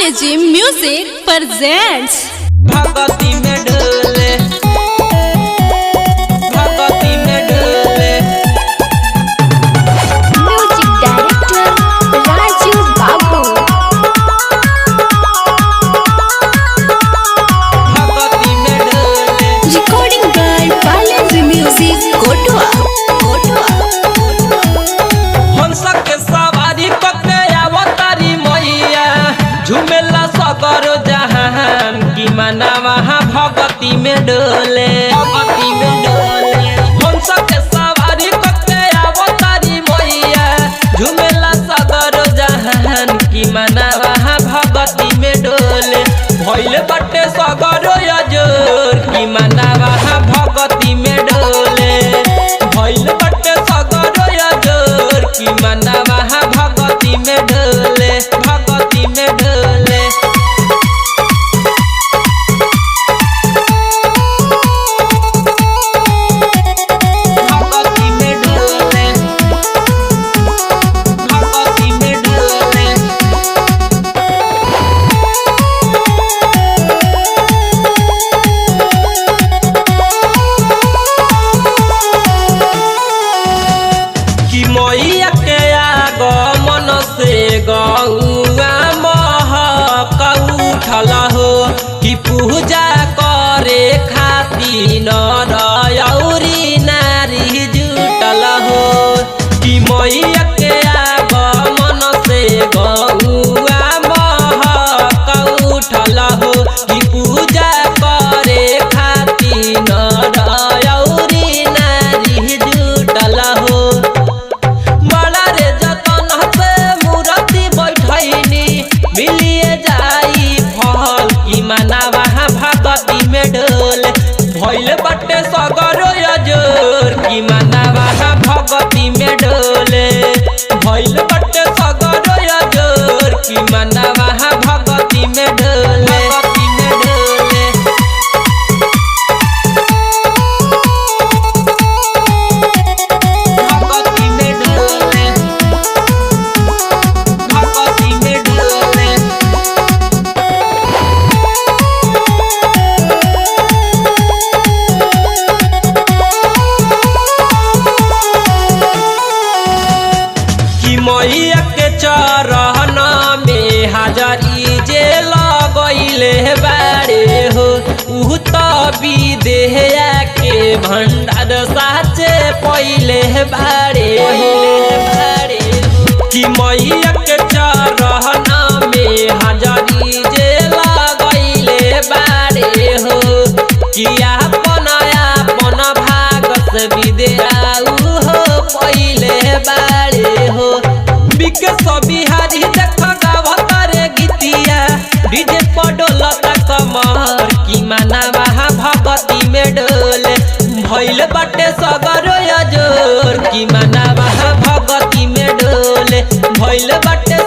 जी music presents भगती में डोले, भगती में डोले। म्यूजिक डायरेक्टर राजू बाबू। भगती में डोले। recording by Balaji Music कोटवा। हंस के सवारी कके अवतारी मैया, झूमेला सगर जहान की मना वहाँ भगती में डोले, भगती में डोले। हंस के सवारी कके अवतारी मैया, झूमेला सगर जहान की मना वहाँ भगती में डोले। भइल बाटे सगर अजोर की मना वहाँ भगती में डोले। भइल बाटे सगर अजोर की मना वहाँ भगती में डोले, भगती में डोले। भगती में डोले, भगती में डोले। कि मैया के आगमन से गौआ महक उठल हो, कि पूजा करे खातिर नर अउरी नारी जुटल हो। कि मैया के आगमन से गौआ महक उठल हो, कि पूजा करे खातिर नर अउरी नारी जुटल हो। बड़ा रे जतन से मूर्ति बैठैनी, मिलिए जाई फल की मना वहाँ भगती में डोले। भइल बाटे सगर अजोर की मना वहाँ भगती में डोले। भइल बाटे सगर अजोर की मना वहाँ भगती में डोले, भगती में डोले। भगती में डोले, भगती में डोले। कि मैया के चरण में हाजरी जे लगैले बारे हो, उ तो विदेहा के भंडार साचे पहिले बारे हो। कि मैया के चरण में हाजरी जे लगैले बारे हो, कि आपन आपन भाग से विदेहा हो पहिले बारे हो। विकेश बिहारी देख गावत रे गीतिया, डीजे पर डोलता कमर की मना वहाँ भगती में डोले। भइल बाटे सगर अजोर की मना वहाँ भगती में डोले। भइल बाटे